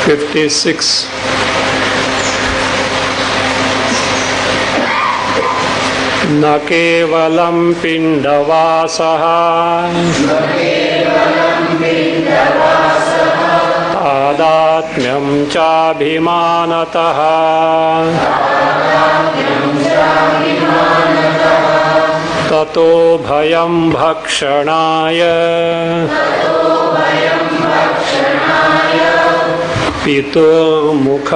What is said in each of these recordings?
56. न केवलं पिण्डवासः तादात्म्यं चाभिमानतः ततो भयं भक्षणाय पितुर्मुखविदारणात्.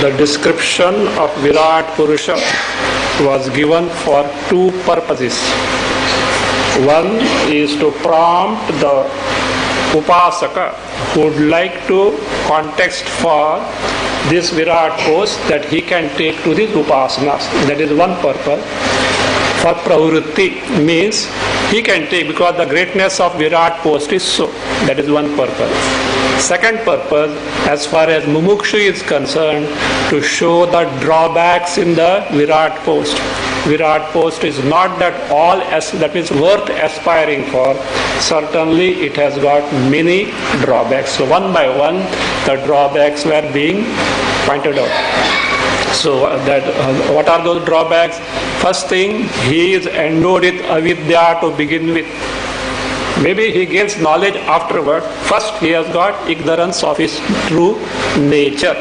The description of Virat Purusha was given for two purposes. One is to prompt the Upasaka who would like to context for this Virat pose that he can take to these Upasanas. That is one purpose. For Pravritti means he can take because the greatness of Virat post is so. That is one purpose. Second purpose, as far as Mumukshu is concerned, to show the drawbacks in the Virat post. Virat post is not that all that is worth aspiring for. Certainly it has got many drawbacks. So one by one the drawbacks were being pointed out. So what are those drawbacks? First thing, he is endowed with avidya to begin with. Maybe he gains knowledge afterward. First he has got ignorance of his true nature.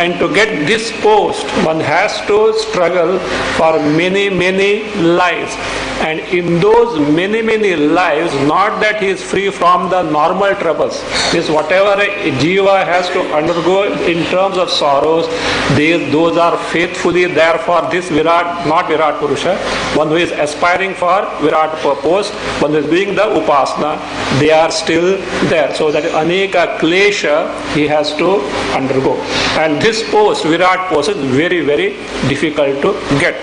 And to get this post, one has to struggle for many, many lives. And in those many, many lives, not that he is free from the normal troubles. This whatever a jiva has to undergo in terms of sorrows, those are faithfully there for this Virat, not Virat Purusha. One who is aspiring for Virat post, one who is doing the Upasana, they are still there. So that Aneka Klesha he has to undergo. And this post, Virat post, is very, very difficult to get.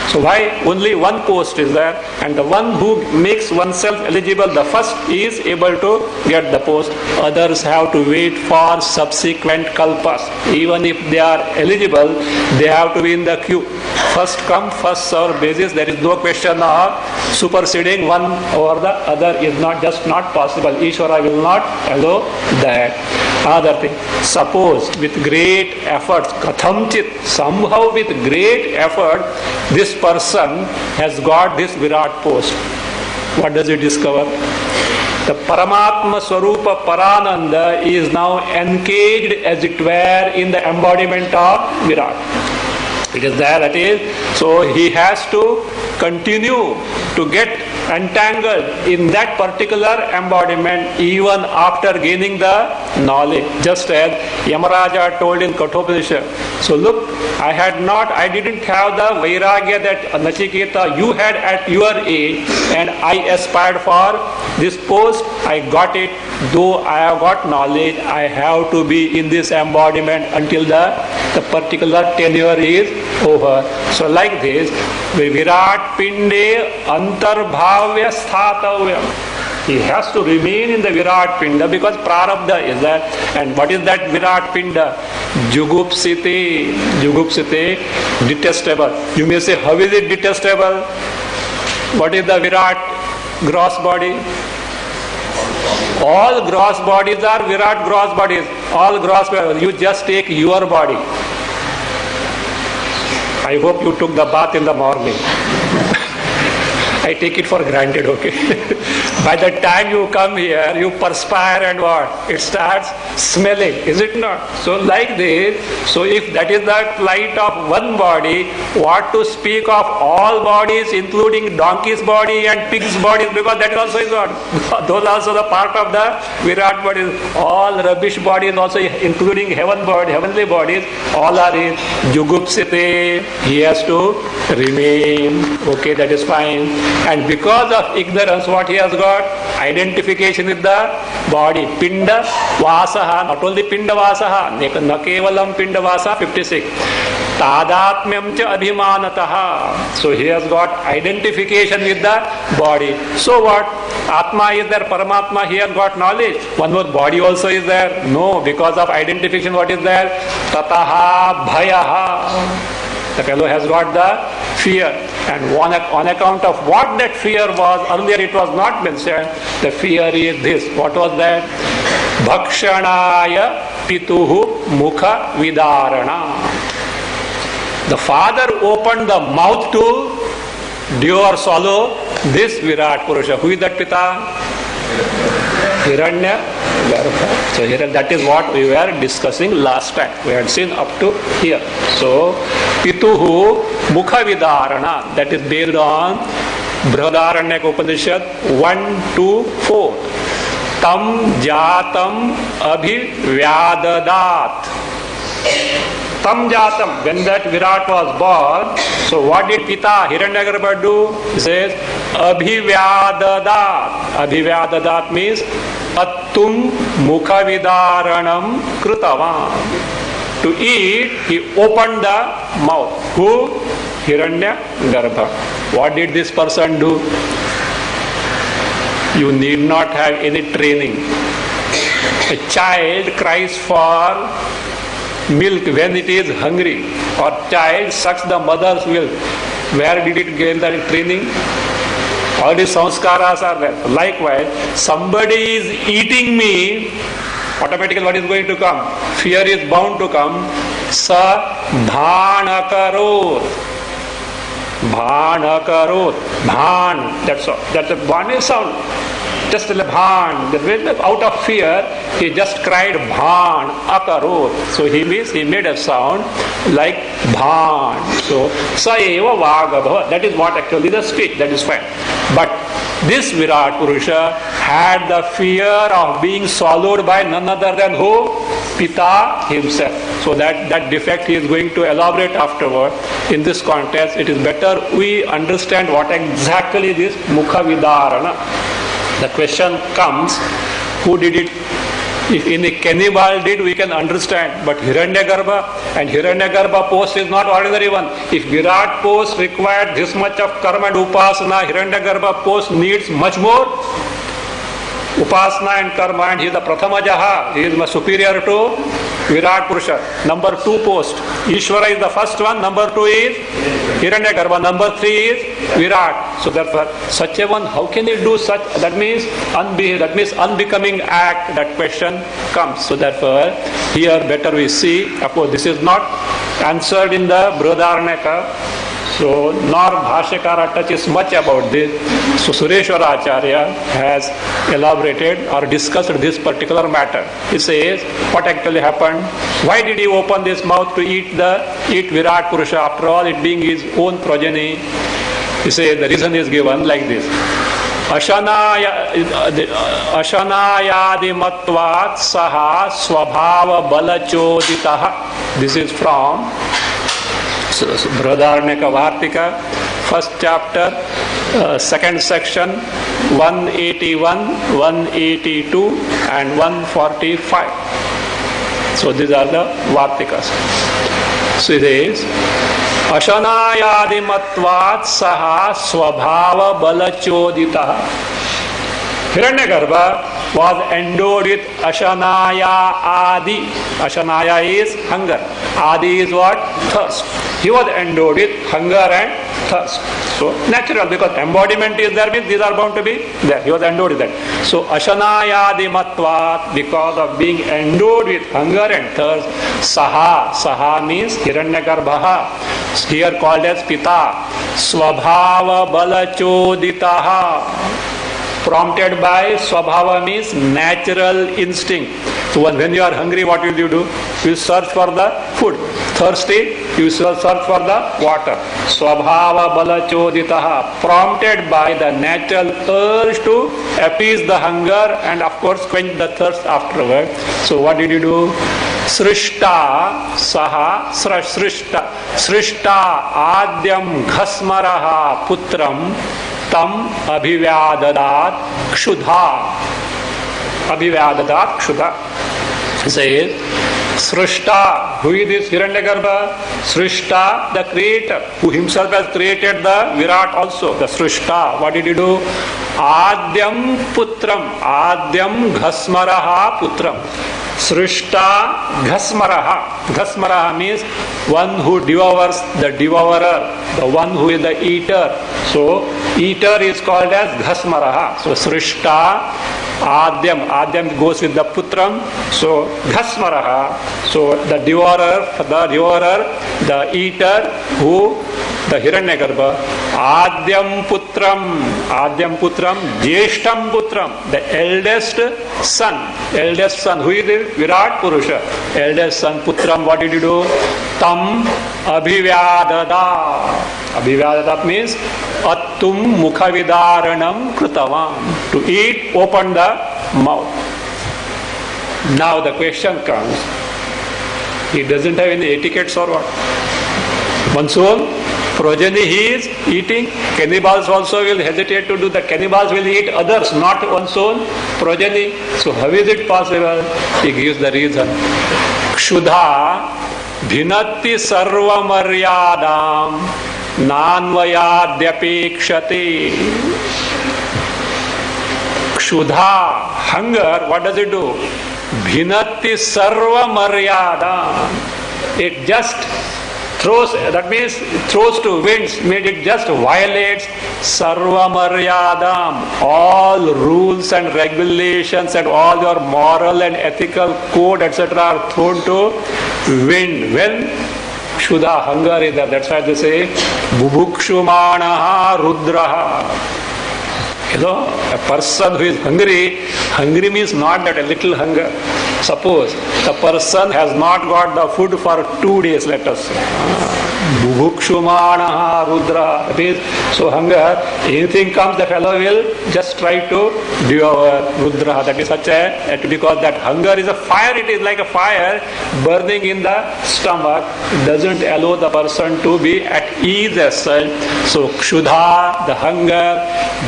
So why only one post is there? And the one who makes oneself eligible, the first is able to get the post. Others have to wait for subsequent kalpas. Even if they are eligible, they have to be in the queue. First come, first serve basis. There is no question of superseding one over the other is not possible. Ishvara will not allow that. Another thing, suppose with great efforts, kathamchit, somehow with great effort, this person has got this Virat post. What does he discover? The Paramatma Swarupa Parananda is now encaged, as it were, in the embodiment of Virat. It is there, that is. So he has to continue to get entangled in that particular embodiment even after gaining the knowledge. Just as Yamaraja told in Kathopanishad. So look, I didn't have the Vairagya that Nachiketa you had at your age, and I aspired for this post. I got it. Though I have got knowledge, I have to be in this embodiment until the particular tenure is over. So like this, Virat Pinde Antarbhavya Sthatavya. He has to remain in the Virat Pinda because Prarabdha is there. And what is that Virat Pinda? Jugupsite, detestable. You may say, how is it detestable? What is the Virat gross body? All gross bodies are Virat gross bodies. All gross bodies. You just take your body. I hope you took the bath in the morning. I take it for granted, okay? By the time you come here, you perspire and what? It starts smelling, is it not? So like this, so if that is the plight of one body, what to speak of all bodies, including donkey's body and pig's body, because that also is what? Those are also the part of the Virat bodies. All rubbish bodies also, including heavenly bodies, all are in Jugupsite. He has to remain. Okay, that is fine. And because of ignorance, what he has got? Identification with the body. Pinda Vasaha, not only Pinda Vasaha, Nakevalam Pinda Vasa, 56. Tadatmyam cha abhimanataha. So he has got identification with the body. So what? Atma is there, Paramatma, he has got knowledge. One more body also is there? No, because of identification, what is there? Tataha bhayaha. The fellow has got the fear. And on account of what that fear was, earlier it was not mentioned, the fear is this. What was that? Bhakshanaya pituhu mukha vidarana. The father opened the mouth to dew or swallow this Virat Purusha. Who is that Pita? Hiranya Garbha. So here, that is what we were discussing last time. We had seen up to here. So Pituhu Mukha Vidarana, that is based on Brihadaranyaka Upanishad 1-4. Tam Jatam Abhivyadadat. Tam Jatam, when that Virat was born, so what did Pita Hiranyagarbha do? He says Abhivyadadat. Abhivyadadat means Attum Mukha Vidaranam Krutavan. To eat, he opened the mouth. Who? Hiranyagarbha. What did this person do? You need not have any training. A child cries for milk when it is hungry, or child sucks the mother's milk. Where did it get that training? All these sanskaras are there. Likewise, somebody is eating me, automatically what is going to come? Fear is bound to come. Sa bhanakarot. Bhanakarot. Bhan. That's all. That's a bhan is sound. Just a bhan. Out of fear, he just cried bhan akarot. So he made a sound like bhan. So sa eva vagabhava. That is what actually the speech. That is fine. But this Virat Purusha had the fear of being swallowed by none other than who? Pita himself. So that defect he is going to elaborate afterward. In this context, it is better we understand what exactly this Mukha Vidarana. The question comes, who did it? If any cannibal did, we can understand. But Hiranyagarbha, and Hiranyagarbha post is not ordinary one. If Virat post required this much of karma and upasana, Hiranyagarbha post needs much more upasana and karma, and he is the Prathamajaha. He is superior to Virat Purusha. Number 2 post. Ishvara is the first one. Number 2 is Hiranyagarbha. Number 3 is Virat. So therefore, such a one, how can he do such? That means unbecoming act. That question comes. So therefore, here better we see. Of course, this is not answered in the Brihadaranyaka. So, nor Bhashyakara touches much about this. So, Sureshwara Acharya has elaborated or discussed this particular matter. He says, what actually happened? Why did he open this mouth to eat Virat Purusha? After all, it being his own progeny. He says, the reason is given like this. Ashanayadimatvat saha swabhava balachoditāha. This is from Brihadaranyaka Vartika, first chapter, second section, 181, 182 and 145. So these are the Vartikas. So it is Ashanayadimatvat saha swabhava balachoditāha. Hiranyagarbha was endowed with Ashanaya Adi. Ashanaya is hunger. Adi is what? Thirst. He was endowed with hunger and thirst. So natural, because embodiment is there, means these are bound to be there. He was endowed with that. So Ashanayadimatvat, because of being endowed with hunger and thirst, Saha means Hiranyagarbha, here called as Pita, Swabhava Balachoditaha, prompted by Swabhava means natural instinct. So when you are hungry, what will you do? You will search for the food. Thirsty, you will search for the water. Swabhava balachoditaha, prompted by the natural urge to appease the hunger and of course quench the thirst afterward. So what did you do? Srishta saha srishta adyam ghasmaraha putram tam abhivyadadat kshudha. Abhivyadadat kshudha. Says Srishta, who is this Hiranyagarbha? Srishta, the creator, who himself has created the Virat also, the Srishta. What did he do? Adyam putram, adyam ghasmaraha putram. Srishta Ghasmaraha. Ghasmaraha means one who devours the devourer, the one who is the eater. So, eater is called as Ghasmaraha. So, Srishta Adyam. Adyam goes with the Putram. So, Ghasmaraha. So, the devourer, the eater, who the Hiranyagarbha, Adyam Putram, Jeshtam Putram, the eldest son, who is the Virat Purusha, eldest son, Putram, what did he do? Tam Abhivyadada. Abhivyadada means Attum Mukhavidaranam Krutavam. To eat, open the mouth. Now the question comes, he doesn't have any etiquettes or what? One's own progeny he is eating. Cannibals also will hesitate to do. The cannibals will eat others, not one's own progeny. So how is it possible? He gives the reason. Kshuddha bhinati sarva maryadam nanvayadhyapekshate. Kshuddha, hunger, what does it do? Bhinati sarva maryadam. It just throws, that means throws to winds, made it just violates sarva maryadam, all rules and regulations and all your moral and ethical code, etc. are thrown to wind. When Kshuddha, hunger is there, that's why they say bubukshumanaha rudraha. You know, a person who is hungry means not that a little hunger. Suppose the person has not got the food for 2 days, let us say. Bubukshumanaha rudra. So hunger, anything comes, the fellow will just try to devour rudra. That is such a, because that hunger is a fire, it is like a fire burning in the stomach. It doesn't allow the person to be at ease as such. So kshuddha, the hunger,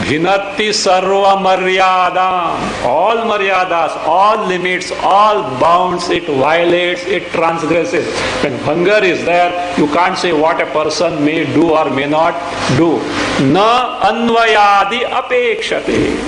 bhinati sarva maryadam, all maryadas, all limits, all bounds, it violates, it transgresses. When hunger is there, you can't say what a person may do or may not do. Na anvayadi apekshate.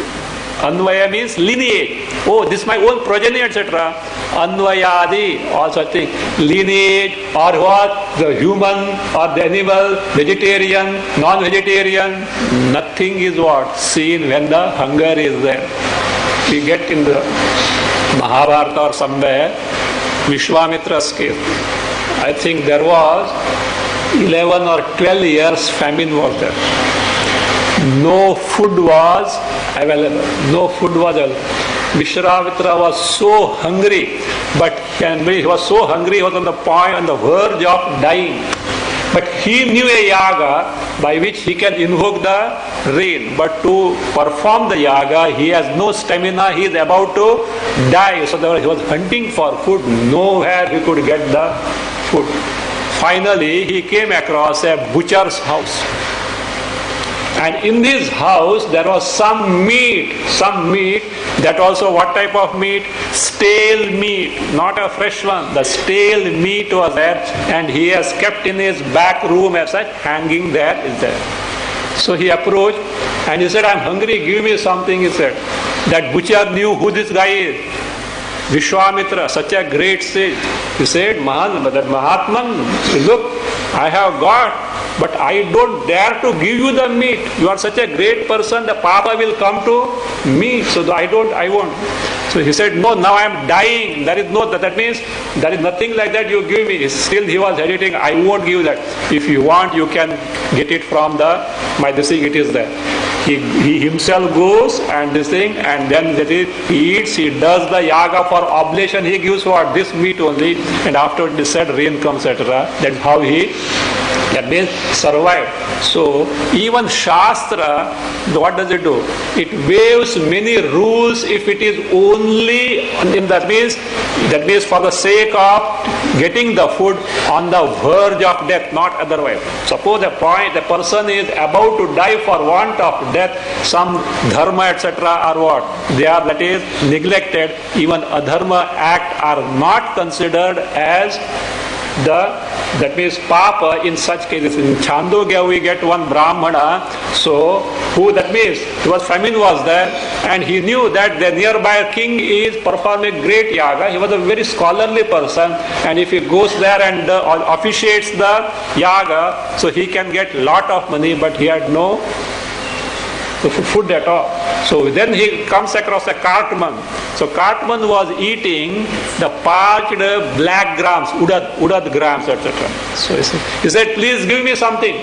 Anvaya means lineage. Oh, this is my own progeny, etc. Anvayadi, all such things. Lineage, or what? The human or the animal, vegetarian, non-vegetarian. Nothing is what? Seen when the hunger is there. We get in the Mahabharata or somewhere, Vishwamitra's case. I think there was 11 or 12 years famine was there. No food was available. Vishwamitra was so hungry, but he was so hungry, he was on the point, on the verge of dying. But he knew a yaga by which he can invoke the rain. But to perform the yaga, he has no stamina, he is about to die. So he was hunting for food. Nowhere he could get the food. Finally, he came across a butcher's house. And in this house, there was some meat. That also, what type of meat? Stale meat, not a fresh one. The stale meat was there, and he has kept in his back room as such, hanging there, is there. So he approached, and he said, I'm hungry, give me something, he said. That butcher knew who this guy is. Vishwamitra, such a great sage. He said, Mahatman, look, I have got, but I don't dare to give you the meat. You are such a great person, the Papa will come to me. So I won't. So he said, no, now I am dying. That means there is nothing like that you give me. Still he was hesitating, I won't give that. If you want, you can get it from my this thing, it is there. He himself goes and this thing, and then he eats, he does the yaga for oblation, he gives what? This meat only, and after it is said, rain comes, etc. That's how that means survived. So even Shastra, what does it do? It waives many rules if it is only, that means for the sake of getting the food on the verge of death, not otherwise. Suppose the person is about to die for want of death, some dharma, etc. are what? They are, that is, neglected. Even adharma act are not considered as that means Papa in such cases. In Chandogya we get one Brahmana, so who that means famine was there, and he knew that the nearby king is performing great yaga. He was a very scholarly person, and if he goes there and officiates the yaga, so he can get lot of money, but he had no food at all. So then he comes across a cartman. So cartman was eating the parched black grams, udad grams, etc. So he said, please give me something.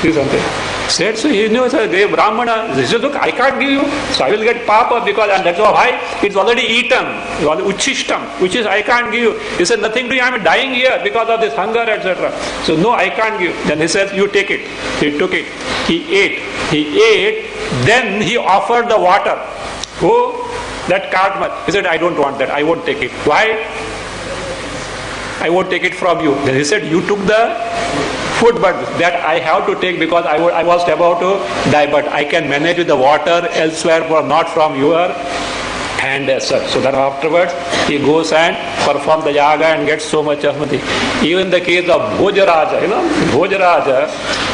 Give something. Said, so he knew, so gave Brahmana. He said, look, I can't give you, so I will get papa, because, and that's why it's already eaten. It was uchishtam, which is I can't give you. He said, nothing to you, I'm dying here because of this hunger, etc. So no, I can't give. Then he says, you take it. He took it. He ate. Then he offered the water. Who? That cartman. He said, I don't want that. I won't take it. Why? I won't take it from you. Then he said, you took the food, but that I have to take because I was about to die, but I can manage with the water elsewhere, but not from your hand as such. So then afterwards, he goes and performs the yaga and gets so much of money. Even the case of Bhojaraja, Bhojaraja,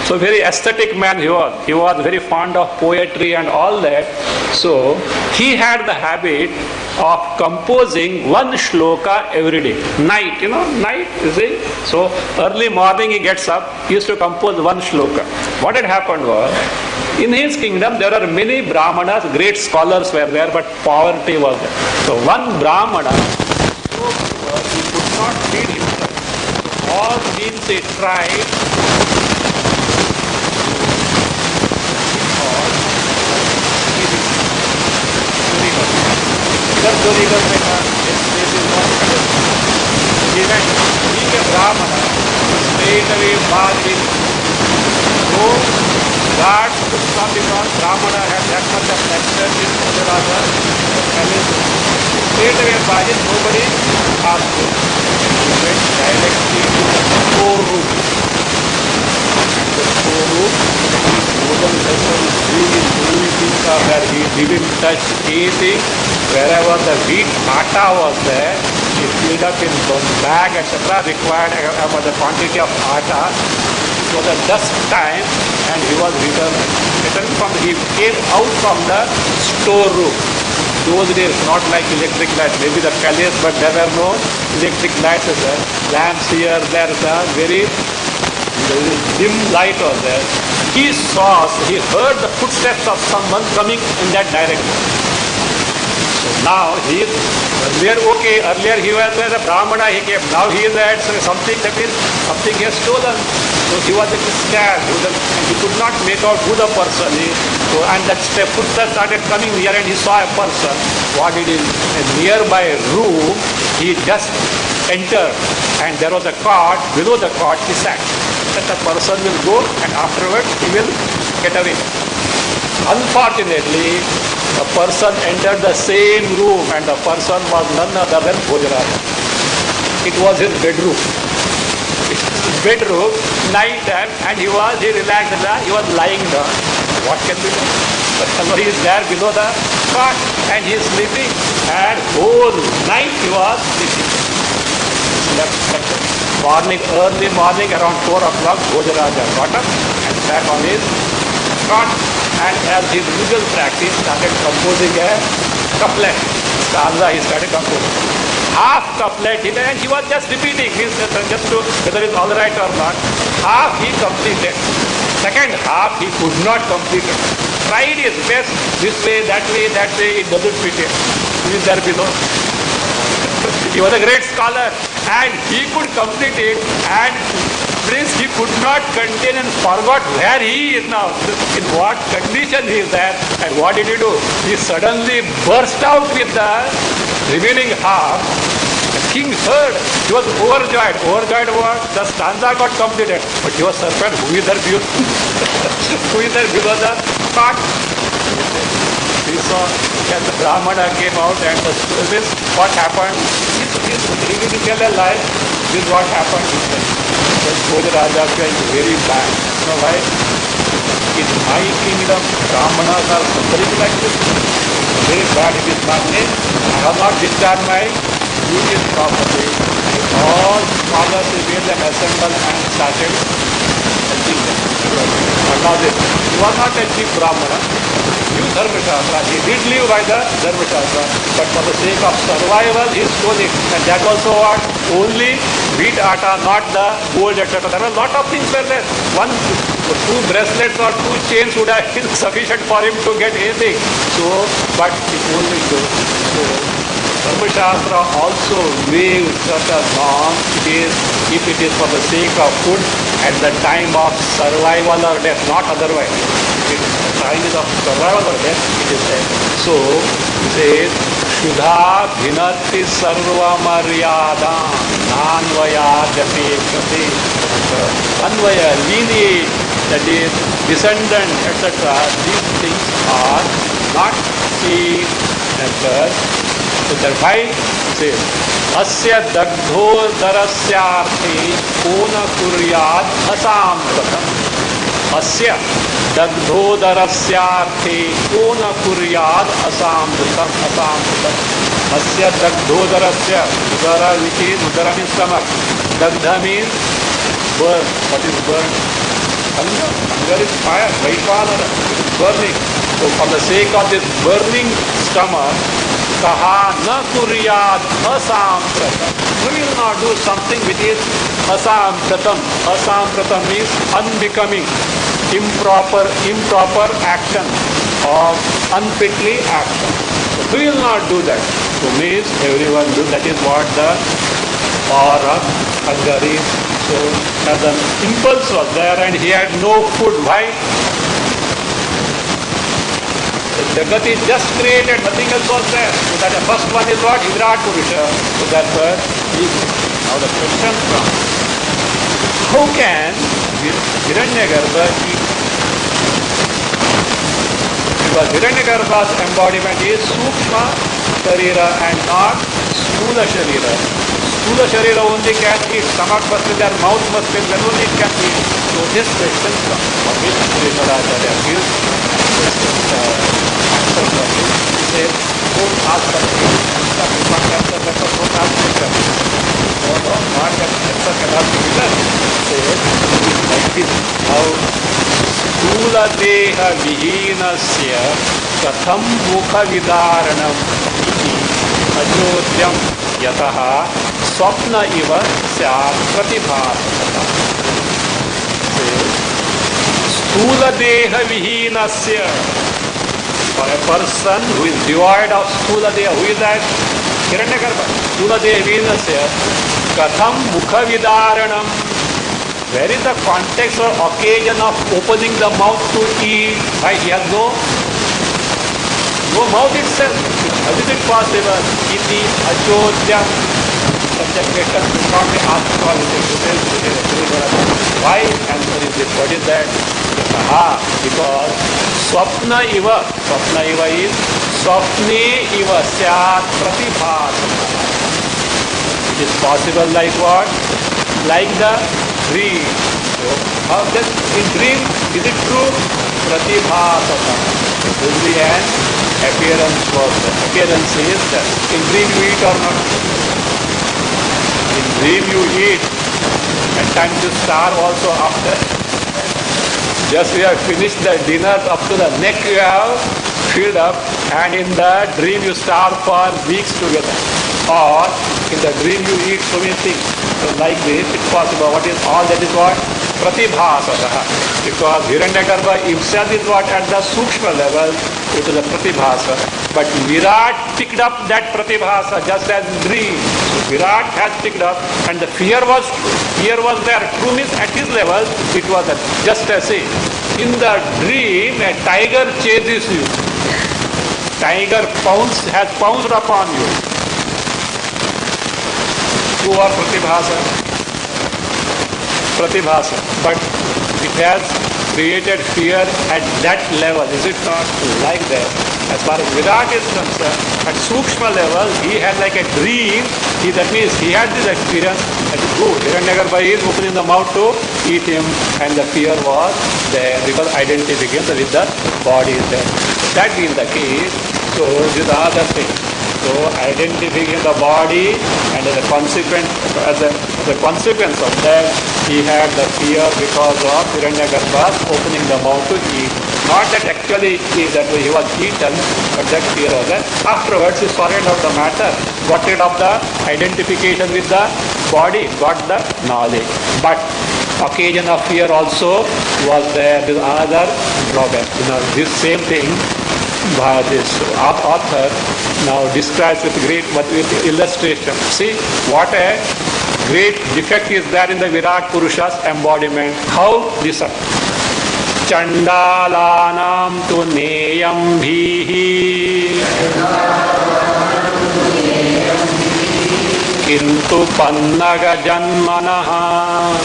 so very aesthetic man he was. He was very fond of poetry and all that. So he had the habit of composing one shloka every day. Night, night, you see. So early morning he gets up, he used to compose one shloka. What had happened was, in his kingdom there are many brahmanas, great scholars were there, but poverty was there. So one brahmana, so poor, he could not feed himself. So all means he tried. जब चोरी कर देखा even being a Brahmana, straight away bargain. So guards could come because Brahmana had that much of access in Bhojaraja palace. Straight away bargain, nobody asked him. He went directly to the storeroom. The storeroom, his golden vessels, where he didn't touch anything. Wherever the wheat atta was there, he filled up in one bag, etc. required about the quantity of atta. It was a dust time, and he was he came out from the storeroom. Those days, not like electric lights, maybe the palace, but there were no electric lights there. Lamps here, there, very dim light was there. He heard the footsteps of someone coming in that direction. Now he is earlier he was a Brahmana, he came. Now he is at something, that is something he has stolen. So he was a Christian, he could not make out who the person is. So, and that footsteps started coming near, and he saw a person. What it is, a nearby room, he just entered, and there was a cot. Below the cot he sat. That the person will go, and afterwards he will get away. Unfortunately, a person entered the same room, and the person was none other than Bhojaraja. It was his bedroom. Night time, and he relaxed, he was lying down. What can be done? But somebody is there below the cot, and he is sleeping, and whole night he was sleeping. Early morning, around 4 o'clock, Bhojaraja got up and sat on his cot, and as his usual practice, started composing a couplet. Stanza he started composing. Half couplet, and he was just repeating, just to whether it's all right or not. Half he completed. Second half he could not complete it. Tried his best, this way, that way, it doesn't fit in. He is there below. He was a great scholar, and he could complete it, and Prince, he could not contain and forgot where he is now, in what condition he is there, and what did he do? He suddenly burst out with the remaining half. The king heard, he was overjoyed. Overjoyed what? The stanza got completed, but he was surprised, who is there below? Who is there below the cot? He saw that the Brahmana came out, and this what happened. He will tell a lie. This is what happened. But Bhojaraja felt very bad. You know why? In my kingdom, Brahmanas are suffering like this. Very bad. It is not me. I have not discharged my duties properly. I All scholars made them assemble and started helping them. Now he was not a chief Brahmana, knew Dharmashastra. He did live by the Dharmashastra, but for the sake of survival, he stole it. And that also what? Only wheat atta, not the gold, etc. There were a lot of things were there. Two bracelets or two chains would have been sufficient for him to get anything. So, but he only took. So, Dharmashastra also gave such a norm. If it is for the sake of food at the time of survival or death, not otherwise. If it is the time of survival or death, it is there. So, he says, Shuddha bhinati sarva maryada nanvayadyape kate anvaya, lineage, that is descendant, etc. These things are not seen as so that why say asya dagdho darasyarthe kona kuryad asampratam. Asya dagdho darasyarthe kona kuryad asampratam. Asya dagdho darasya, udara, which is udara means stomach, dagdha means burn. What is burn? Hunger is fire, vaishvanara, it is burning. So for the sake of this burning stomach, kaha na kuryad asampratam. We will not do something which is asampratam. Asampratam means unbecoming, improper action or unfitly action. So we will not do that. So means everyone do. That is what the power of hunger is. So as an impulse was there and he had no food. Why? The Jagat is just created, nothing else was there. So that the first one is what? Virat Purusha. So that's where now the question comes. How can Hiranyagarbha eat? Because Hiranyagarbha's embodiment is Sukshma Sharira and not Sthula Sharira. Sthula Sharira only can eat, stomach must be there, mouth must be there, then only it can eat. So this question comes. For which Srimad gives answer for it. He says, don't ask for it. You can't answer that, so don't ask question. No, not that answer cannot be given. Says, like this, how Sthula Deha Vihinasya Katham Mukha Vidaranam Iti Ajodyam Yataha Swapna Iva Syat Pratibhasata. Sthula Deha Vihinasya. For a person who is devoid of Sthula Deha, who is that? Hiranyagarbha. Sthula Deha Vihinasya Katham Mukha Vidaranam. Where is the context or occasion of opening the mouth to eat? Why he has no mouth itself. How is it possible? Iti Ajodyam. Such a question should not be asked for. Why? Answer is this. What is that? Because Swapna Iva is Swapne Iva Syat Pratibhasata. It is possible like what? Like the dream. So, how then in dream, is it true? Pratibhasata. Only an appearance was there. Appearance is that. In dream you eat or not? In dream you eat. At times you starve also after. Just you have finished the dinner up to the neck you have filled up, and in the dream you starve for weeks together. Or in the dream you eat so many things. So like this, it's possible. What is all that is what? Pratibhasata. Because Hiranyagarbha himself is what? At the Sukshma level, it is a Pratibhasa. But Virat picked up that Pratibhasa just as dream. So Virat has picked up, and the fear was there. True means at his level, it was just as say. In the dream, a tiger chases you. Tiger has pounced upon you. Who are Pratibhasa. But it has created fear at that level. Is it not like that? As far as Virat is concerned, at Sukshma level, he had like a dream. That means he had this experience that is good. Hiranyagarbha is opening the mouth to eat him, and the fear was there because identity begins with the body is there. That being the case, so this is the other thing. So identifying the body, and as a consequence of that, he had the fear because of Hiranyagarbha's opening the mouth to eat. Not that actually that he was eaten, but that fear was there. Afterwards he sorted out the matter, got rid of the identification with the body, got the knowledge. But occasion of fear also was there. This another drawback. This same thing, this author now describes with with illustration. See what a great defect is there in the Virat Purusha's embodiment. How? Listen. Chandalanam tu neyam bhihi kintu pannaga janmanaha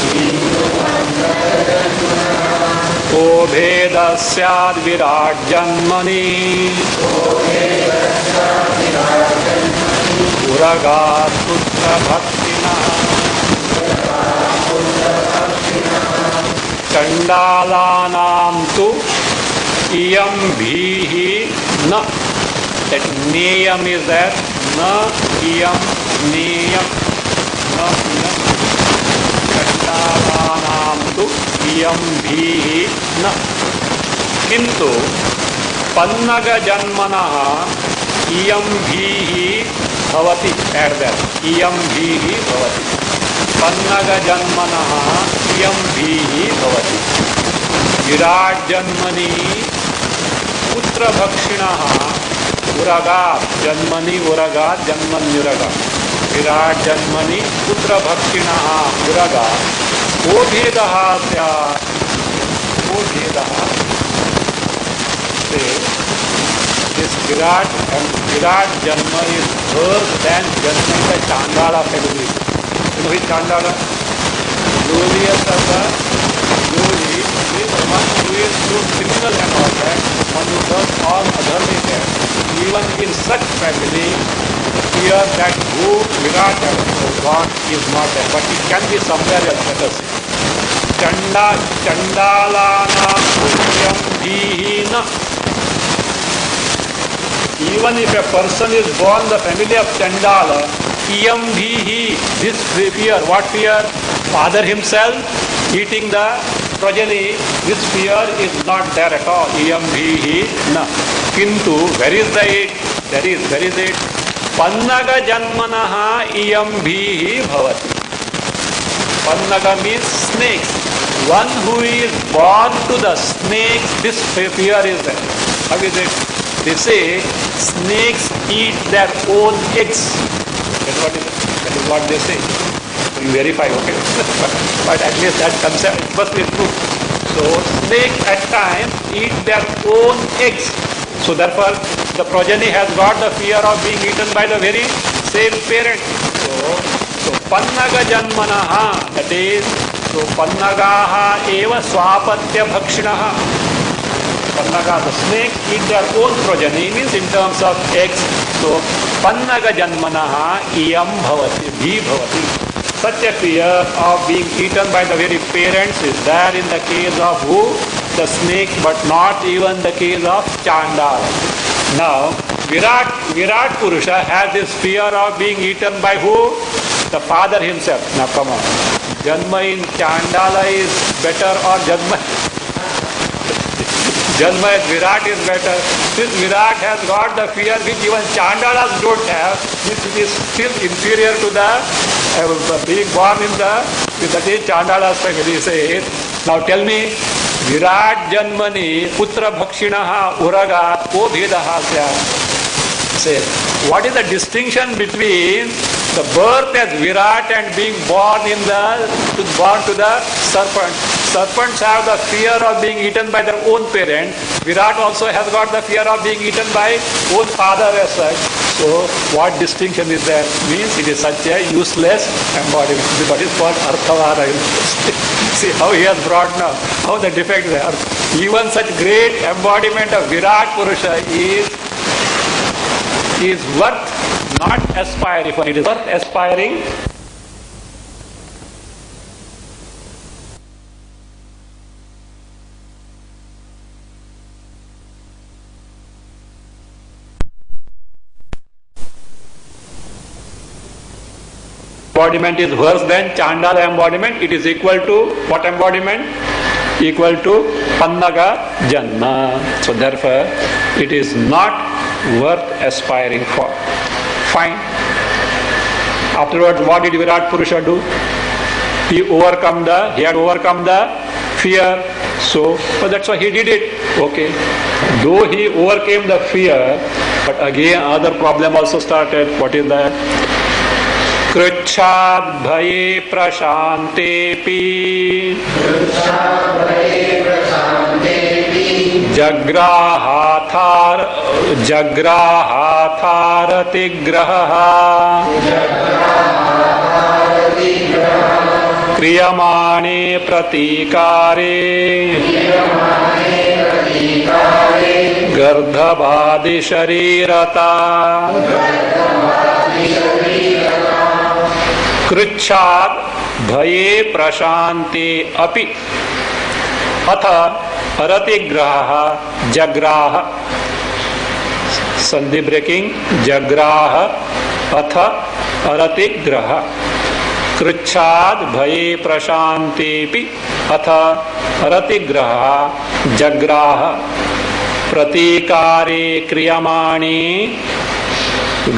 ko bheda syad virat janmani uragat putra bhaktina Chandalanam tu iyam bhihi na. That neyam is there. Na iyam neyam. Na iyam. Chandalanam tu iyam bhihi na. Kintu pannaga janmanaha iyam bhihi bhavati. Add that. Iyam bhihi bhavati. Pannaga janmanaha iyam bhihi bhavati. Virat janmani putra bhakshinaha uragat janmani uragat janmanyuragat. Virat janmani putra bhakshinaha uragat ko bhedaha syat. Ko bhedaha. This Virat and Virat janma is worse than janma in the Chandala family. You know which Chandala? Glorious of the glory is one who is so criminal and all that, one who does all otherly that. Even in such family, fear that who Virat has God is not there, but it can be somewhere else. Let us see. Chandalana punyam bhihina. Even if a person is born the family of Chandala, iyam bhihi, this fear, what fear? Father himself eating the progeny, this fear is not there at all. Iyam bhihi na. Kintu, where is the it? There is it. Pannaga janmanaha iyam bhihi bhavati. Pannaga means snakes. One who is born to the snakes, this fear is there. How is it? They say snakes eat their own eggs. That is what they say. You verify, okay? But at least that concept must be true. So snakes at times eat their own eggs. So therefore the progeny has got the fear of being eaten by the very same parent. So pannaga janmanaha, that is, so pannagaha eva swapatya bhakshinaha. Pannaga, the snake, eat their own progeny, means in terms of eggs. So, pannaga janmanaha iyam bhavati, bhi bhavati. Such a fear of being eaten by the very parents is there in the case of who? The snake, but not even the case of Chandala. Now, Virat Purusha has this fear of being eaten by who? The father himself. Now come on. Janma in Chandala is better or Janma as Virat is better. Since Virat has got the fear which even Chandalas don't have, which is still inferior to the being born in the Chandalas family. Say, now tell me, Virat Janmani Putra Bhakshinaha Uraga Ko Bhedaha Syat. Say, what is the distinction between the birth as Virat and being born to the serpent? Serpents have the fear of being eaten by their own parent. Virat also has got the fear of being eaten by own father as such. So what distinction is there? Means it is such a useless embodiment. What is called Arthavara. See how he has brought now, how the defect there. Even such great embodiment of Virat Purusha is worth not aspiring. If it is worth aspiring, embodiment is worse than Chandala embodiment, it is equal to what embodiment? Equal to Pannaga Janma. So therefore, it is not worth aspiring for. Fine. Afterwards, what did Virat Purusha do? He had overcome the fear. So that's why he did it. Okay. Though he overcame the fear, but again another problem also started. What is that? Krichat bhaye prashantepi jagrahatharatigraha kriyamane pratikare gardhabadi sharirata कृच्छाद भये प्रशांते अपि अथ अरतिग्रह जग्राह संधि breaking जग्राह अथ अरतिग्रह कृच्छाद भये प्रशांतेपि अथ अरतिग्रह जग्राह प्रतीकारे क्रियमाणे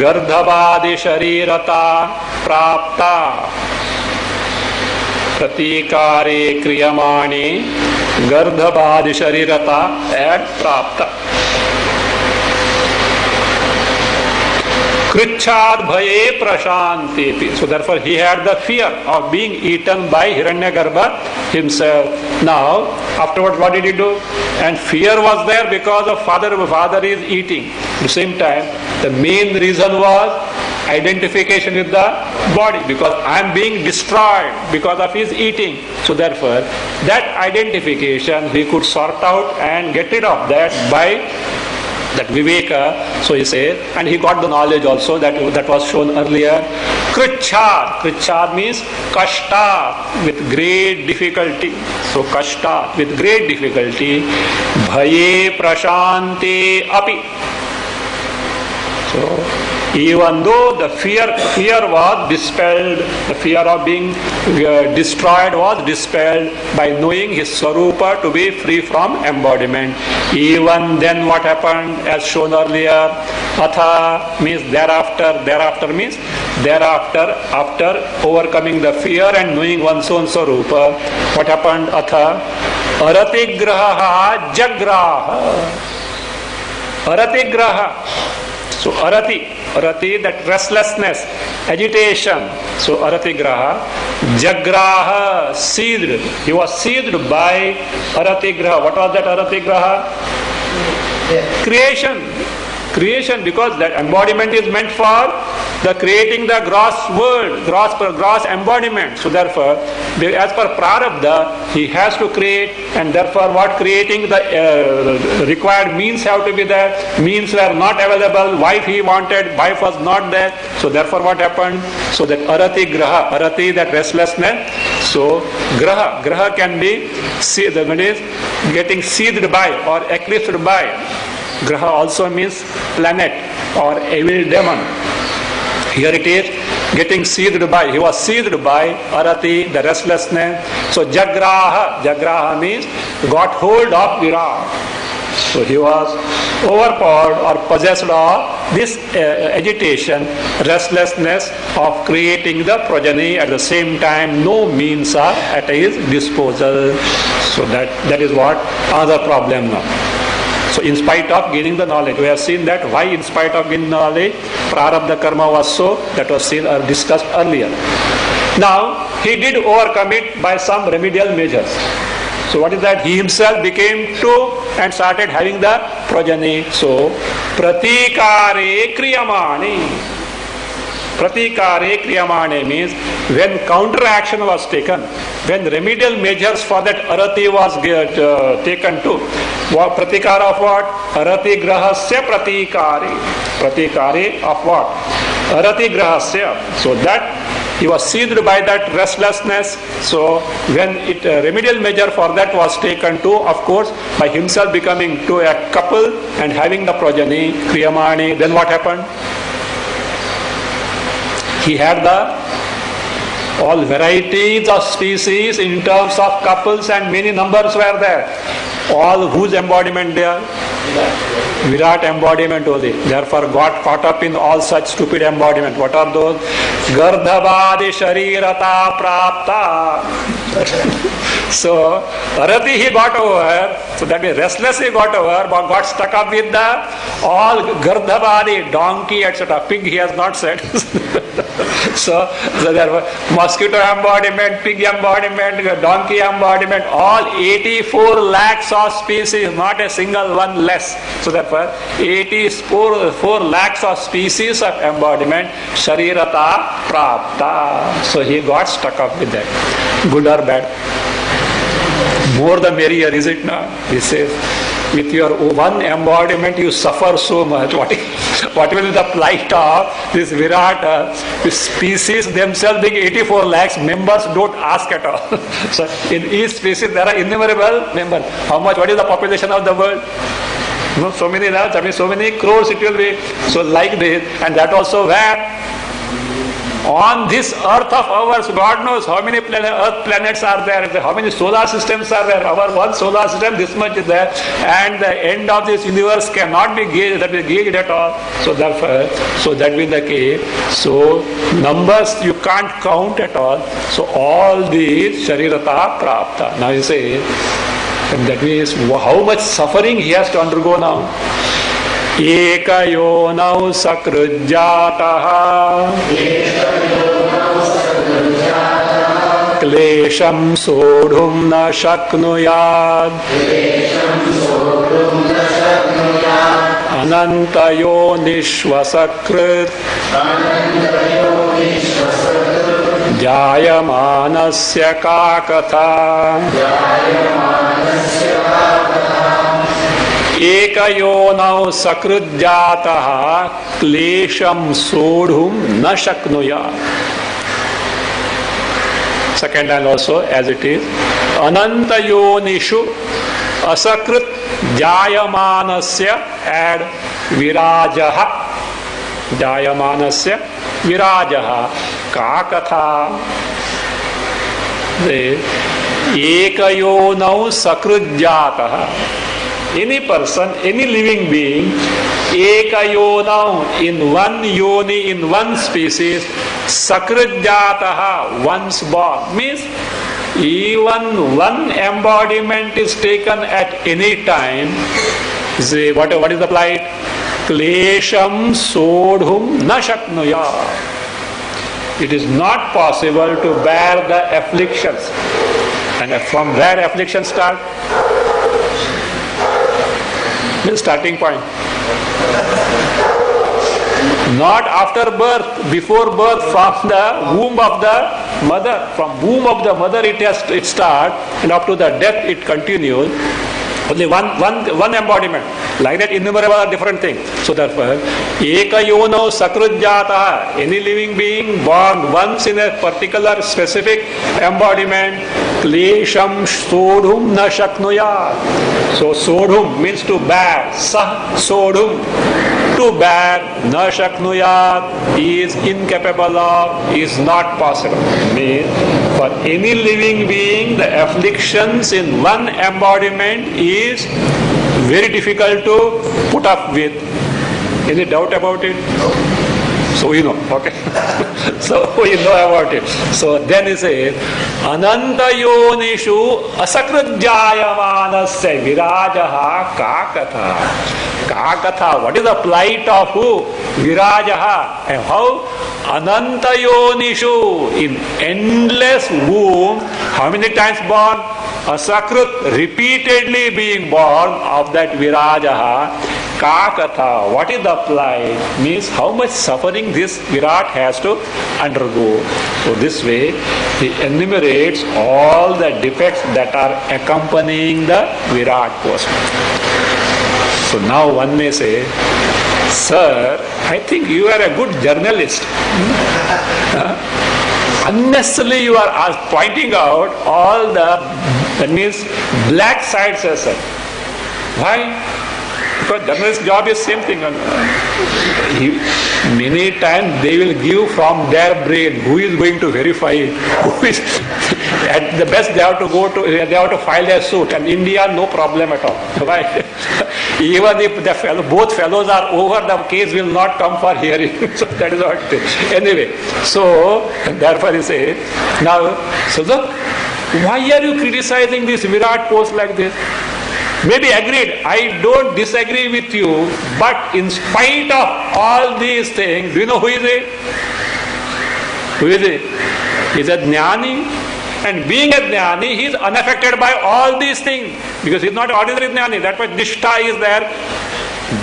गर्धवादि शरीरता प्राप्ता प्रतीकारे क्रियमाणे गर्धवादि शरीरता एड प्राप्ता कृच्छाद भये प्रशांतेपि. So therefore he had the fear of being eaten by Hiranyagarbha himself. Now afterwards what did he do? And fear was there because of father is eating. At the same time the main reason was identification with the body, because I am being destroyed because of his eating. So therefore that identification he could sort out and get rid of that by that viveka. So he says, and he got the knowledge also that was shown earlier. Krichad means kashta, with great difficulty. So kashta, with great difficulty. Bhaye prashante api. So even though the fear was dispelled, the fear of being destroyed was dispelled by knowing his swarupa to be free from embodiment. Even then what happened, as shown earlier, atha means thereafter means thereafter, after overcoming the fear and knowing one's own swarupa, what happened? Atha aratigraha aratigraha. So arati, that restlessness, agitation. So aratigraha, jagraha, seethed. He was seethed by aratigraha. What was that aratigraha? Creation, because that embodiment is meant for the creating the gross world, gross embodiment. So therefore, as per prarabdha, he has to create, and therefore what creating the required means have to be there. Means were not available. Wife he wanted, wife was not there. So therefore what happened? So that arati, that restlessness. So graha can be getting seethed by or eclipsed by. Graha also means planet or evil demon. Here it is getting seethed by. He was seethed by arati, the restlessness. So jagraha means got hold of Virat. So he was overpowered or possessed of this agitation, restlessness of creating the progeny. At the same time, no means are at his disposal. So that is what other problem now. So in spite of gaining the knowledge, we have seen that why in spite of gaining knowledge, prarabdha karma was so, that was seen or discussed earlier. Now, he did overcome it by some remedial measures. So what is that? He himself became true and started having the progeny. So, pratikare kriyamani. Pratikare kriyamane means when counteraction was taken, when remedial measures for that arati was taken to, pratikara of what? Arati grahasya pratikare. Pratikare of what? Arati grahasya. So that he was seized by that restlessness. So when remedial measure for that was taken to, of course, by himself becoming to a couple and having the progeny, kriyamani, then what happened? He had the All varieties of species in terms of couples and many numbers were there. All whose embodiment they are? Virat embodiment only. Therefore got caught up in all such stupid embodiment. What are those? Gardhavadi sharirata prapta. So Arati he got over, so that means restless he got over, but got stuck up with the all Gardhavadi, donkey, etc. Pig he has not said. so there were mosquito embodiment, pig embodiment, donkey embodiment, all 84 lakhs of species, not a single one less. So therefore 84 lakhs of species of embodiment, sharirata prapta. So he got stuck up with that. Good or bad? More the merrier, is it not? He says, with your one embodiment you suffer so much. What will be the plight of this Virat? This species themselves being 84 lakhs, members don't ask at all. So in each species there are innumerable members. How much? What is the population of the world? No, so many lakhs, I mean so many crores it will be. So like this, and that also where? On this earth of ours, God knows how many earth planets are there, how many solar systems are there. Our one solar system, this much is there, and the end of this universe cannot be gauged, that is gauged at all. So therefore, so that will be the case. So numbers you can't count at all. So all these sharirata prapta. Now you say, and that means how much suffering he has to undergo now. Ekayo sakrujjataha klesham sodhum na shaknuyad anantayo nishvasakrit jayamanasya kakatha Ekayo sakrujjataha klesham sodhum na shaknuya. Second line also as it is. Anantayonishu asakrit jayamanasya add virajaha. Jayamanasya virajaha. Kakatha. Ekayo sakrujjataha. Any person, any living being, ekayonam, in one yoni, in one species, sakrujjataha, once born, means even one embodiment is taken at any time. Say, what is the plight? Klesham sodhum na shaknuya. It is not possible to bear the afflictions. And from where afflictions start? The starting point. Not after birth, before birth, from the womb of the mother. From womb of the mother it starts, and up to the death it continues. Only one embodiment. Like that, innumerable are different things. So therefore, ekayono sakrujjataha, any living being born once in a particular specific embodiment, klesham sodhum na shaknuya. So sodhum means to bear. Sah sodhum, to bear. Na shaknuya is incapable of, is not possible. Means for any living being, the afflictions in one embodiment is very difficult to put up with. Any doubt about it? So you know, okay. So you know about it. So then he says, Ananta yonishu asakrujjayamanasya virajaha kakatha. Kakatha, what is the plight of who? Virajaha. And how? Ananta yonishu, in endless womb, how many times born? Asakrut, repeatedly being born of that virajaha. Kakatha, what is the plight? Means how much suffering this Virat has to undergo. So this way he enumerates all the defects that are accompanying the Virat person. So now one may say, sir, I think you are a good journalist. Unnecessarily you are pointing out all the, that means black sides, sir. Why? Because journalist's job is same thing. Many times they will give from their brain. Who is going to verify it? Who is? At the best, they have to file their suit. And India, no problem at all. Right? Even if both fellows are over, the case will not come for hearing. So that is what it is. Anyway, so therefore he says, now, so look, why are you criticizing this Virat post like this? Maybe agreed, I don't disagree with you, but in spite of all these things, do you know who is he? Who is he? He's a jnani. And being a jnani, he is unaffected by all these things. Because he is not ordinary jnani. That's why nishtha is there.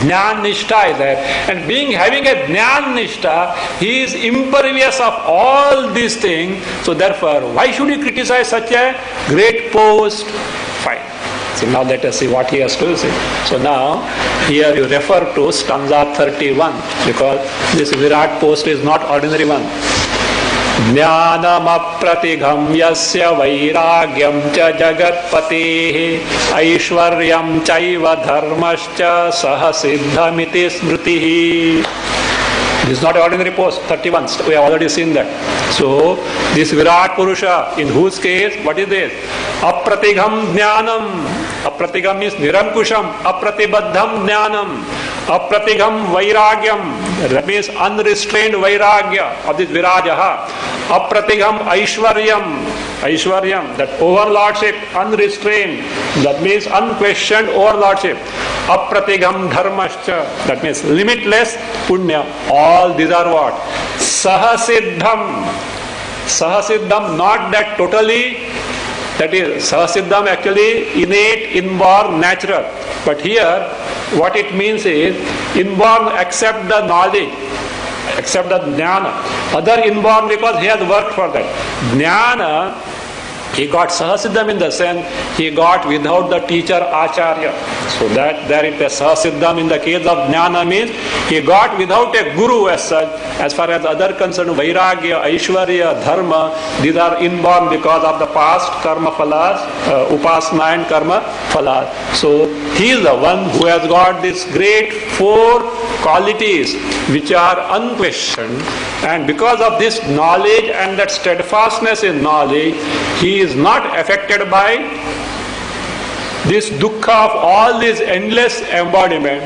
Jnan nishtha is there. And having a jnan nishtha, he is impervious of all these things. So therefore, why should you criticize such a great post? Fine. So now let us see what he has to say. So now, here you refer to stanza 31, because this Virat post is not ordinary one. Jnanam apratighamyasya vairagyam cha jagatpatehe aishwaryam chaiva dharmascha sahasiddhamiti smritihi. This is not an ordinary post, 31. We have already seen that. So, this Virat Purusha, in whose case, what is this? Apratigham jnanam. Apratigham means nirankusham. Apratibaddham jnanam. Apratigham vairagyam. That means unrestrained vairagya of this Virajaha. Apratigham aishwaryam. Aishwaryam, that overlordship, unrestrained. That means unquestioned overlordship. Apratigham dharmascha. That means limitless punya. All these are what? Sahasiddham. Sahasiddham, not that totally. That is, Sahasiddham actually innate, inborn, natural. But here, what it means is, inborn accept the knowledge, accept the jnana. Other inborn because he has worked for that. Jnana, he got Sahasiddham in the sense, he got without the teacher Acharya. So that there it is Sahasiddham in the case of Jnana means, he got without a guru as such. As far as other concerned, Vairagya, Aishwarya, Dharma, these are inborn because of the past karma phalas, Upasana and karma phalas. So he is the one who has got these great 4 qualities which are unquestioned, and because of this knowledge and that steadfastness in knowledge, he is not affected by this dukkha of all this endless embodiment.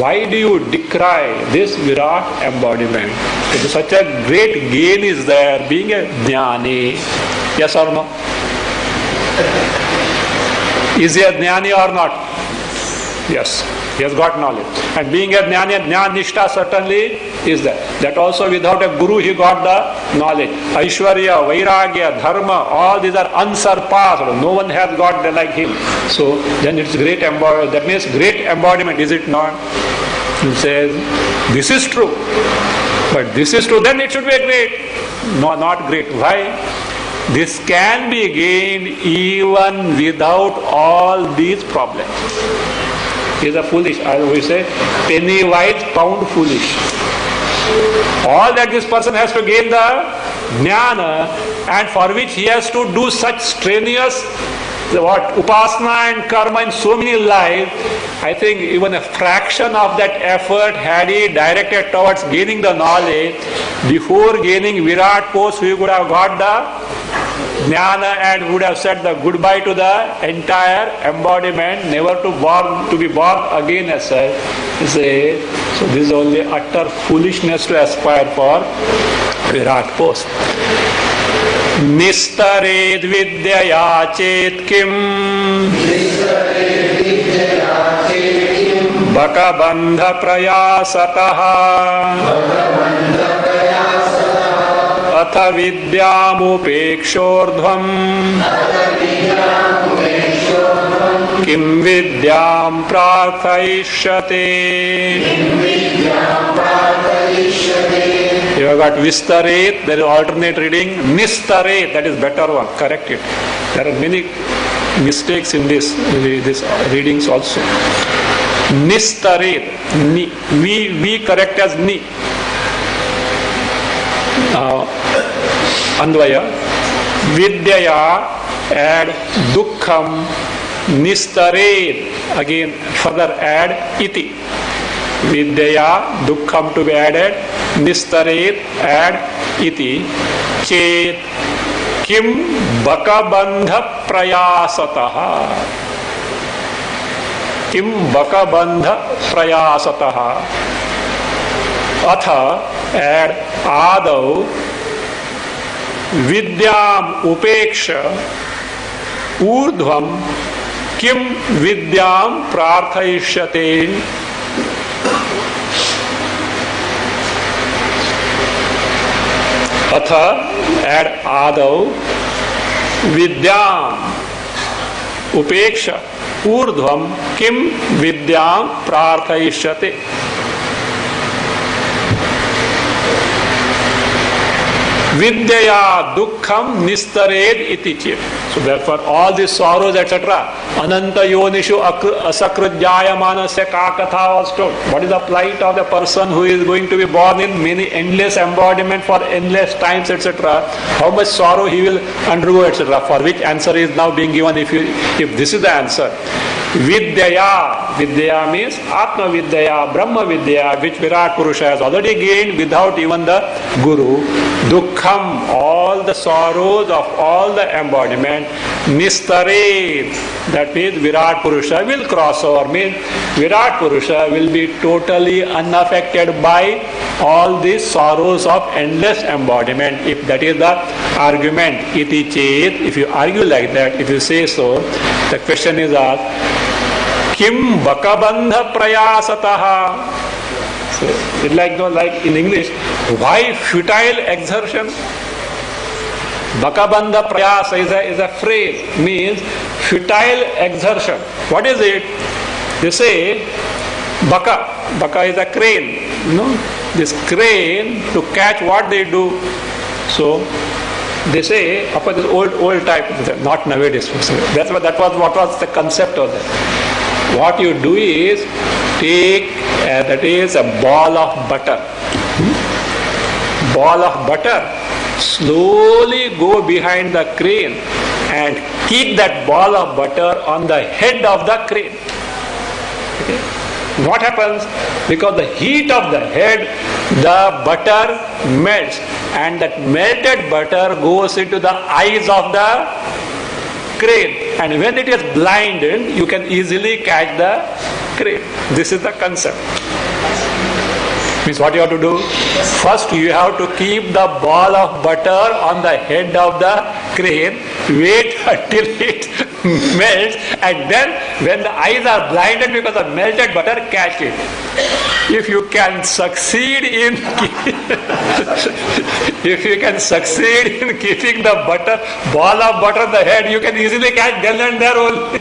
Why do you decry this Virat embodiment? If such a great gain is there, being a jnani. Yes or no? Is he a jnani or not? Yes. He has got knowledge. And being a jnani, jnana nishtha certainly is there. That also without a guru he got the knowledge. Aishwarya, Vairagya, Dharma, all these are unsurpassed. No one has got like him. So then it's great embodiment. That means great embodiment, is it not? He says, this is true. But this is true, then it should be a great. No, not great. Why? This can be gained even without all these problems. He is a foolish, I always say, penny wise, pound foolish. All that this person has to gain the jnana, and for which he has to do such strenuous upasana and karma in so many lives. I think even a fraction of that effort, had he directed towards gaining the knowledge, before gaining Virat post, we would have got the jnana and would have said the goodbye to the entire embodiment, never to be born again as such. So this is only utter foolishness to aspire for Virat post. Nistared vidyaya chet kim baka bandha prayasataha atha vidyamupekshordhvam kim vidyam prarthayishyate. You have got vistaret, there is alternate reading. Nistaret, that is better one, correct it. There are many mistakes in this readings also. Nistaret, ni, we correct as ni. Andvaya, vidyaya, add dukkham, nistaret. again further add iti. Vidyaya, dukkham to be added. Nistaret, add iti. Chet, kim bakabandha prayasataha. Kim bakabandha prayasataha. Atha, add adau. Vidyam upeksha. Urdhvam kim vidyam prarthayishyate. Atha, add adau. Vidyam upeksha. Urdhvam kim vidyam prarthayishyate. Vidyaya dukkham nistared iti chit. So therefore all these sorrows etc. Ananta yonishu asakrudyaayamanasya kakatha was told. What is the plight of the person who is going to be born in many endless embodiment for endless times etc. How much sorrow he will undergo etc. For which answer is now being given if this is the answer. Vidyaya. Vidya means Atma Vidyaya, Brahma Vidya, which Virat Purusha has already gained without even the Guru. Dukkham, all the sorrows of all the embodiment. Nistaret, that means Virat Purusha will cross over. Means Virat Purusha will be totally unaffected by all these sorrows of endless embodiment. If that is the argument, iti chet, if you argue like that, if you say so, the question is asked, Kim bakabandha prayasataha. So, it's like in English, why futile exertion? Bakabandha prayasa is a phrase, means futile exertion. What is it? They say, baka is a crane. This crane, to catch what they do. So, they say, upon this old type, not nowadays. That was what was the concept of that. What you do is take that is a ball of butter. Ball of butter. Slowly go behind the crane and keep that ball of butter on the head of the crane. Okay? What happens? Because the heat of the head, the butter melts, and that melted butter goes into the eyes of the crane, and when it is blinded, you can easily catch the crane. This is the concept. Means what you have to do? First you have to keep the ball of butter on the head of the crane, wait until it melts, and then when the eyes are blinded because of melted butter, catch it. If you can succeed in keeping the ball of butter on the head, you can easily catch then and there only.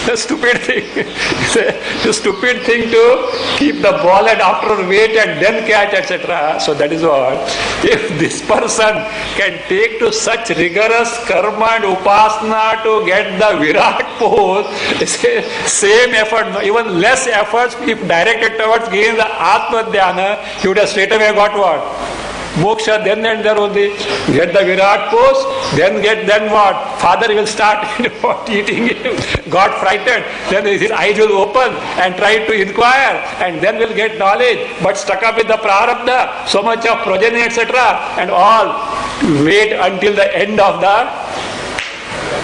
The stupid thing. It's a stupid thing to keep the ball and after wait and then catch, etc. So that is what. If this person can take to such rigorous karma and upasana to get the Virat pose, same effort, even less efforts, if directed towards gain the Atma Dhyana, he would have straight away got what? Moksha, then and there only. Get the Virat pose, then what? Father will start eating him. Got frightened, then his eyes will open and try to inquire, and then will get knowledge. But stuck up with the prarabdha, so much of progeny, etc. and all. Wait until the end of the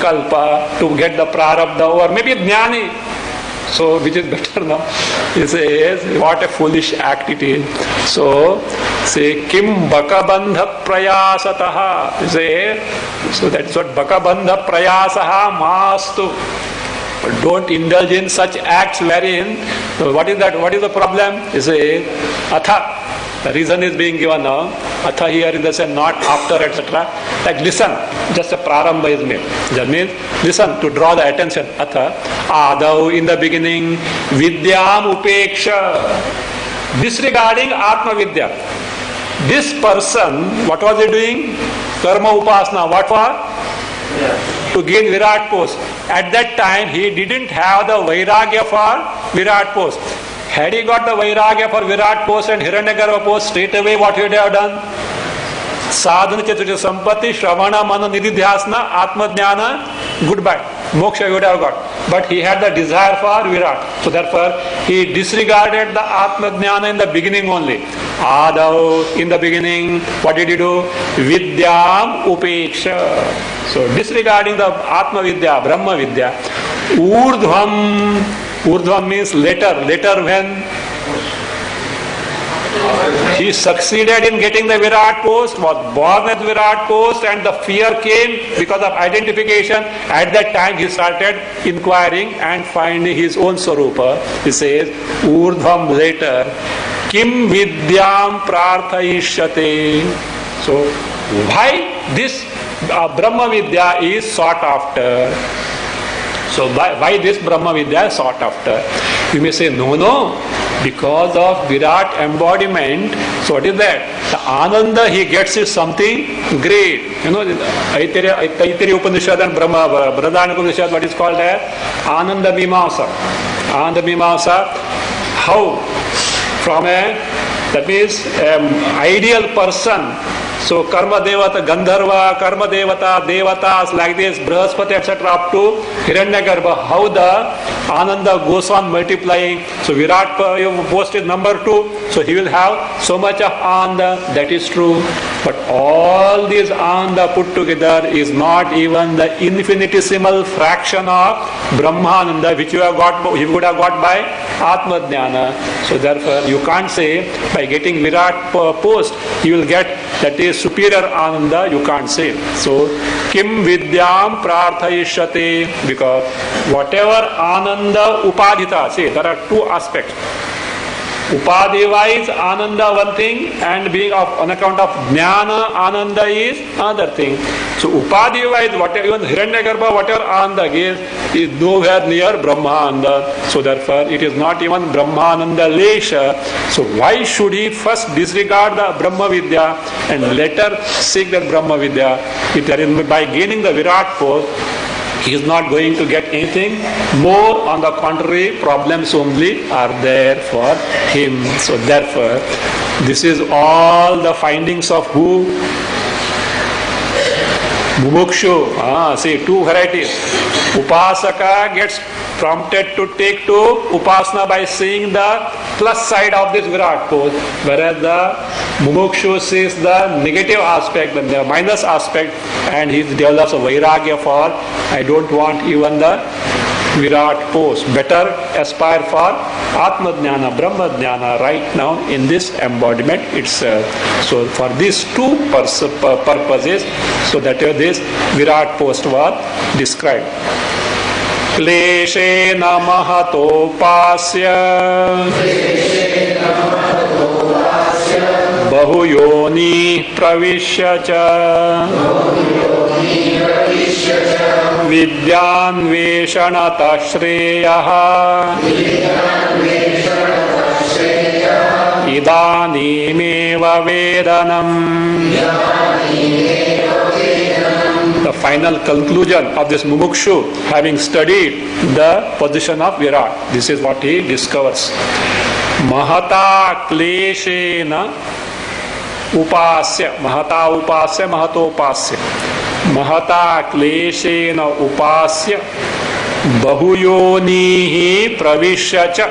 kalpa to get the prarabdha over. Maybe jnani. So, which is better now? He says, what a foolish act it is. So, say, Kim bakabandha prayasataha. He says, so that's what bakabandha prayasaha mastu. Don't indulge in such acts wherein, so what is that? What is the problem? He says, atha. The reason is being given now. Atha here is the sense not after, etc. Like listen, just a prarambha is made. That means listen to draw the attention. Atha, adau in the beginning, vidyam upeksha. Disregarding Atma Vidya. This person, what was he doing? Karma upasana. What for? To gain Virat pose. At that time, he didn't have the Vairagya for Virat pose. Had he got the Vairagya for Virat pose and Hiranyagarbha pose, straight away what he would have done? Sadhana Chaturya Sampatti, Shravana Mana Nididhyasana, Atma Jnana, goodbye. moksha he would have got. But he had the desire for Virat. So therefore, he disregarded the Atma Jnana in the beginning only. Adav, in the beginning, what did he do? Vidyam upeksha. So disregarding the Atma Vidya, Brahma Vidya. Urdhvam. Urdhvam means later when he succeeded in getting the Virat post, was born as Virat post, and the fear came because of identification. At that time he started inquiring and finding his own Swarupa. He says, Urdhvam later, Kim Vidyam Prarthayishyate. So why this Brahma Vidya is sought after? So why this Brahma Vidya is sought after? You may say, no, because of Virat embodiment. So what is that? The Ananda he gets is something great. You know, Aitariya Upanishad and Bradana Upanishad, what is called as Ananda Mimamsa. Ananda Mimamsa, how? From that means ideal person. So Karma Devata, Gandharva, Karma Devata, Devatas like this, Brahaspati, etc. up to Hiranyagarbha. How the Ananda goes on multiplying. So Virat post is number 2. So he will have so much of Ananda. That is true. But all these Ananda put together is not even the infinitesimal fraction of Brahmananda which you would have got by Atma Jnana. So therefore you can't say by getting Virat post you will get that is superior Ananda. You can't say. So Kim Vidyam Prarthayishyate, because whatever Ananda Upadhita, see there are 2 aspects. Upadhi wise Ananda one thing, and being on account of Jnana Ananda is another thing. So Upadhi wise whatever, even Hiranyagarbha whatever Ananda gives is nowhere near Brahmananda. So therefore it is not even Brahmananda Lesha. So why should he first disregard the Brahma Vidya and later seek that Brahma Vidya? If there is, by gaining the Virat post, he is not going to get anything more. On the contrary, problems only are there for him. So therefore, this is all the findings of who? Mumukshu. See, 2 varieties. Upasaka gets prompted to take to Upasana by seeing the plus side of this Virat pose, whereas the Mumukshu sees the negative aspect, the minus aspect, and he develops a Vairagya for, I don't want even the Virat pose. Better aspire for Atma Jnana, Brahma Jnana right now in this embodiment itself. So for these 2 purposes, so that this Virat post was described. Kleshena mahatopasya bahuyoni pravishya cha vidyanveshanata shreyaha idanimeva vedanam. The final conclusion of this Mumukshu, having studied the position of Virat, this is what he discovers. Mahata kleshena upasya, mahata upasya, mahatopasya. Mahata kleshena upasya bahuyonihi pravishya cha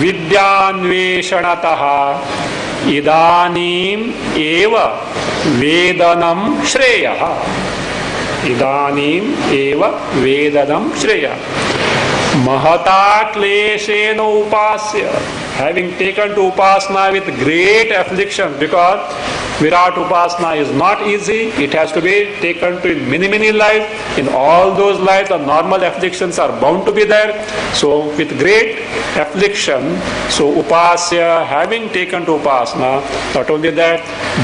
vidyanveshanataha idanim eva vedanam shreyaha. Idanim eva vedanam shreyaha. Mahata kleshena upasya, having taken to Upasana with great affliction, because Virat Upasana is not easy. It has to be taken to in many lives. In all those lives, the normal afflictions are bound to be there. So with great affliction, so Upasya, having taken to Upasana, not only that,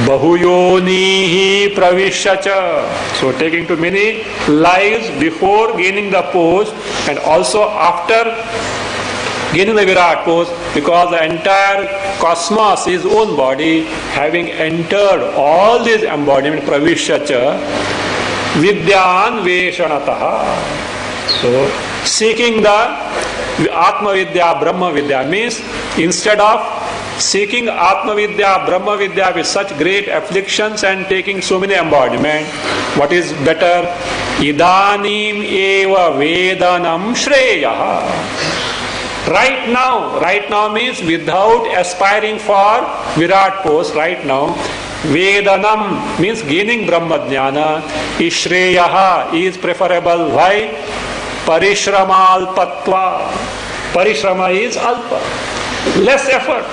Bahuyonihi Pravishyacha, so taking to many lives before gaining the post and also after gaining the Virat post, because the entire cosmos is own body, having entered all these embodiment Pravishyacha Vidyan Veshanataha. So seeking the Atma Vidya, Brahma Vidya means instead of seeking Atma Vidya, Brahma Vidya with such great afflictions and taking so many embodiment, What is better? Idanim eva vedanam shreya. Right now means without aspiring for Virat pose, right now. Vedanam means gaining Brahmajnana. Ishreyaha is preferable. Why? Parishrama Parishrama is alpa. Less effort.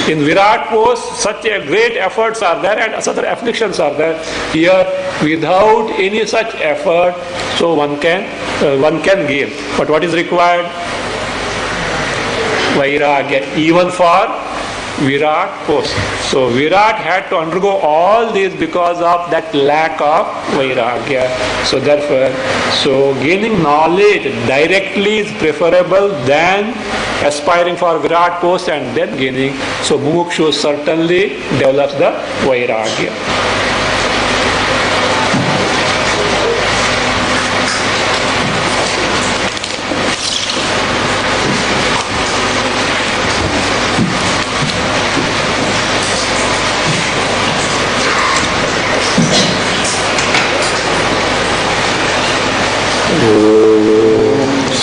In Virat pose, such a great efforts are there and other afflictions are there. Here, without any such effort, so one can gain. But what is required? Vairagya, even for Virat pose. So Virat had to undergo all this because of that lack of Vairagya. So therefore, gaining knowledge directly is preferable than aspiring for Virat pose and then gaining. So Mumukshu certainly develops the Vairagya.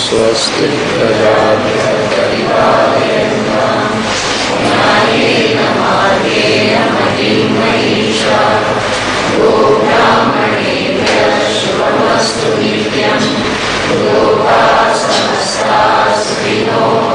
Swasti Prajabhya Paripalayennam Nyayena Margena Mahim Mahisha Go Brahmanebhya Shubhamastu Nityam Loka Samasta Sukhino